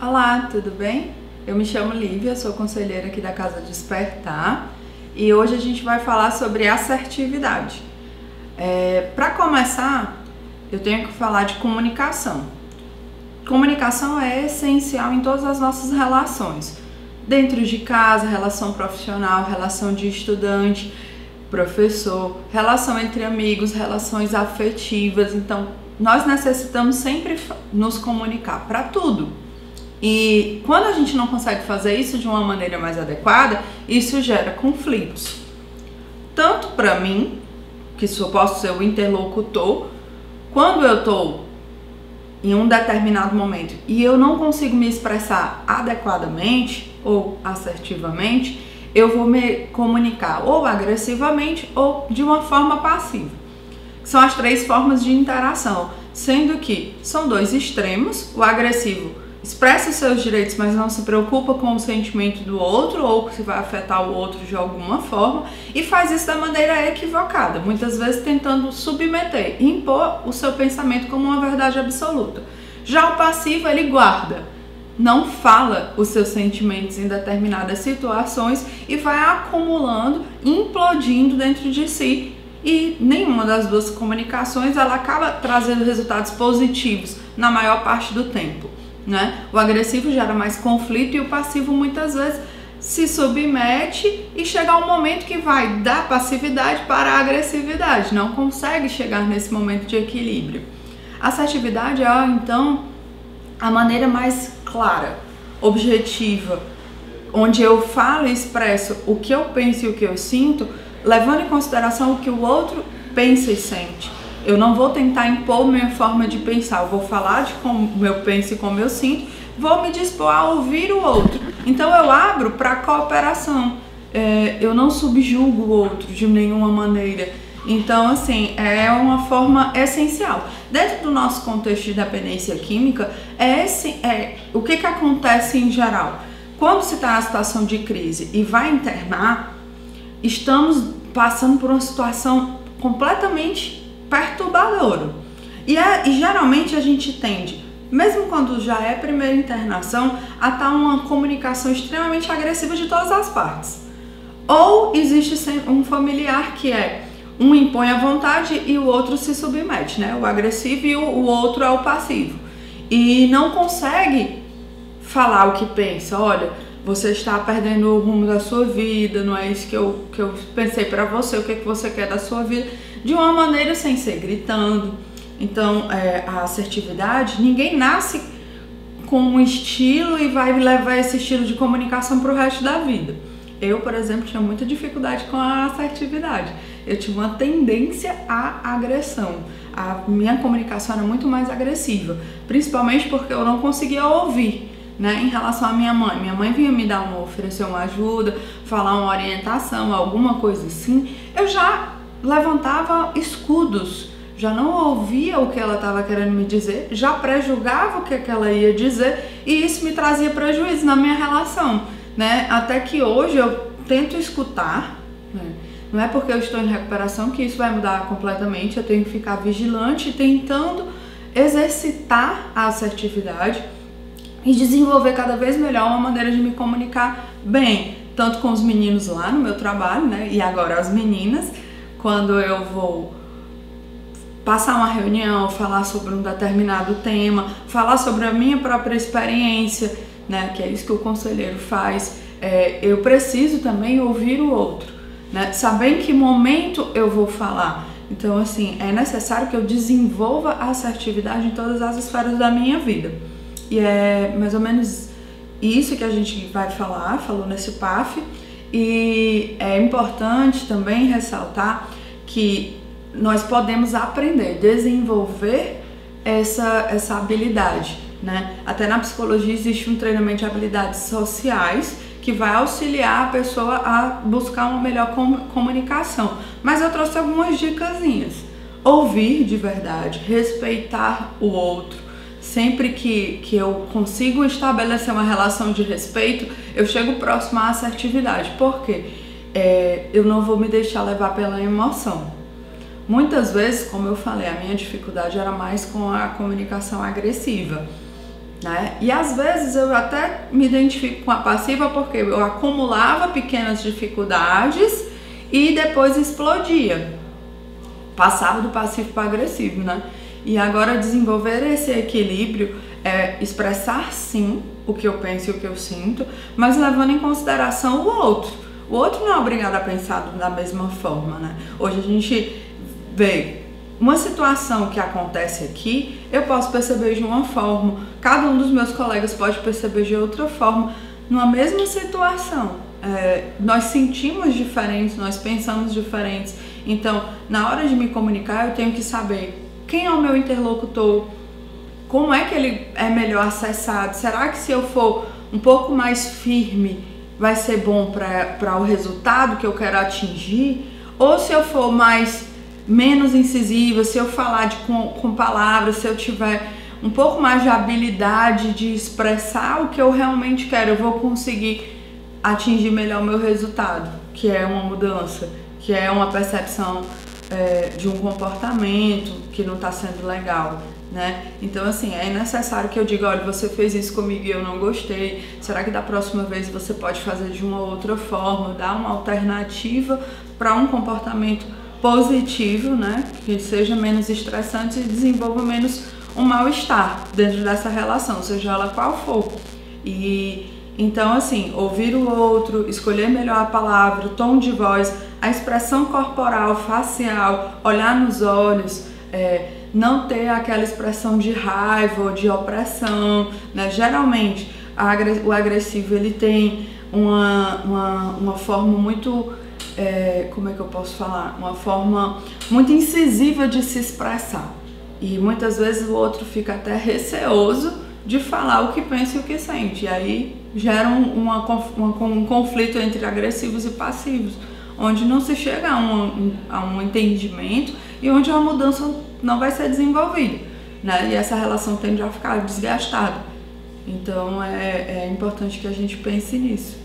Olá, tudo bem? Eu me chamo Lívia, sou conselheira aqui da Casa Despertar e hoje a gente vai falar sobre assertividade. Para começar, eu tenho que falar de comunicação. Comunicação é essencial em todas as nossas relações, dentro de casa, relação profissional, relação de estudante, professor, relação entre amigos, relações afetivas. Então, nós necessitamos sempre nos comunicar para tudo. E quando a gente não consegue fazer isso de uma maneira mais adequada, isso gera conflitos. Tanto para mim, que só posso ser o interlocutor, quando eu estou em um determinado momento e eu não consigo me expressar adequadamente ou assertivamente, eu vou me comunicar ou agressivamente ou de uma forma passiva. São as três formas de interação, sendo que são dois extremos. O agressivo expressa os seus direitos, mas não se preocupa com o sentimento do outro ou se vai afetar o outro de alguma forma, e faz isso da maneira equivocada, muitas vezes tentando submeter, impor o seu pensamento como uma verdade absoluta. Já o passivo, ele guarda, não fala os seus sentimentos em determinadas situações e vai acumulando, implodindo dentro de si, e nenhuma das duas comunicações ela acaba trazendo resultados positivos na maior parte do tempo. O agressivo gera mais conflito e o passivo muitas vezes se submete e chega a um momento que vai da passividade para a agressividade, não consegue chegar nesse momento de equilíbrio. A assertividade é então a maneira mais clara, objetiva, onde eu falo e expresso o que eu penso e o que eu sinto, levando em consideração o que o outro pensa e sente. Eu não vou tentar impor minha forma de pensar, eu vou falar de como eu penso e como eu sinto, vou me dispor a ouvir o outro. Então eu abro para a cooperação, eu não subjugo o outro de nenhuma maneira. Então, assim, é uma forma essencial. Dentro do nosso contexto de dependência química, o que acontece em geral? Quando se está na situação de crise e vai internar, estamos passando por uma situação completamente perturbadora. E geralmente a gente tende, mesmo quando já é primeira internação, a estar uma comunicação extremamente agressiva de todas as partes. Ou existe um familiar que um impõe a vontade e o outro se submete, o agressivo, e o outro é o passivo. E não consegue falar o que pensa. Olha, você está perdendo o rumo da sua vida, não é isso que eu pensei para você, o que você quer da sua vida, de uma maneira sem ser gritando. Então, a assertividade, ninguém nasce com um estilo e vai levar esse estilo de comunicação para o resto da vida. Eu, por exemplo, tinha muita dificuldade com a assertividade. Eu tinha uma tendência à agressão. A minha comunicação era muito mais agressiva, principalmente porque eu não conseguia ouvir. Em relação à minha mãe vinha me oferecer uma ajuda, falar uma orientação, alguma coisa assim, eu já levantava escudos, já não ouvia o que ela estava querendo me dizer, já prejulgava o que ela ia dizer, e isso me trazia prejuízo na minha relação, até que hoje eu tento escutar, não é porque eu estou em recuperação que isso vai mudar completamente, eu tenho que ficar vigilante, tentando exercitar a assertividade e desenvolver cada vez melhor uma maneira de me comunicar bem, tanto com os meninos lá no meu trabalho, e agora as meninas, quando eu vou passar uma reunião, falar sobre um determinado tema, falar sobre a minha própria experiência, que é isso que o conselheiro faz, eu preciso também ouvir o outro, saber em que momento eu vou falar. Então, assim, é necessário que eu desenvolva a assertividade em todas as esferas da minha vida. E é mais ou menos isso que a gente vai falou nesse PAF. E é importante também ressaltar que nós podemos aprender, desenvolver essa habilidade, Até na psicologia existe um treinamento de habilidades sociais que vai auxiliar a pessoa a buscar uma melhor comunicação. Mas eu trouxe algumas dicasinhas. Ouvir de verdade, respeitar o outro. Sempre que eu consigo estabelecer uma relação de respeito, eu chego próximo à assertividade. Por quê? Eu não vou me deixar levar pela emoção. Muitas vezes, como eu falei, a minha dificuldade era mais com a comunicação agressiva. né? E às vezes eu até me identifico com a passiva porque eu acumulava pequenas dificuldades e depois explodia. Passava do passivo para agressivo, né? E agora desenvolver esse equilíbrio é expressar sim o que eu penso e o que eu sinto, mas levando em consideração o outro. O outro não é obrigado a pensar da mesma forma, né? Hoje a gente vê uma situação que acontece aqui, eu posso perceber de uma forma, cada um dos meus colegas pode perceber de outra forma, numa mesma situação. Nós sentimos diferentes, nós pensamos diferentes, então na hora de me comunicar eu tenho que saber quem é o meu interlocutor, como é que ele é melhor acessado, será que se eu for um pouco mais firme vai ser bom para o resultado que eu quero atingir, ou se eu for menos incisiva, se eu falar com palavras, se eu tiver um pouco mais de habilidade de expressar o que eu realmente quero, eu vou conseguir atingir melhor o meu resultado, que é uma mudança, que é uma percepção de um comportamento que não está sendo legal, né? Então assim, é necessário que eu diga, olha, você fez isso comigo e eu não gostei, será que da próxima vez você pode fazer de uma outra forma, dar uma alternativa para um comportamento positivo, né? Que seja menos estressante e desenvolva menos um mal-estar dentro dessa relação, seja ela qual for. E então assim, ouvir o outro, escolher melhor a palavra, o tom de voz, a expressão corporal, facial, olhar nos olhos, não ter aquela expressão de raiva ou de opressão, né? Geralmente o agressivo ele tem uma forma muito, como é que eu posso falar? Uma forma muito incisiva de se expressar. E muitas vezes o outro fica até receoso de falar o que pensa e o que sente. E aí gera um conflito entre agressivos e passivos, onde não se chega a um entendimento e onde a mudança não vai ser desenvolvida, né? E essa relação tende a ficar desgastada. Então é importante que a gente pense nisso.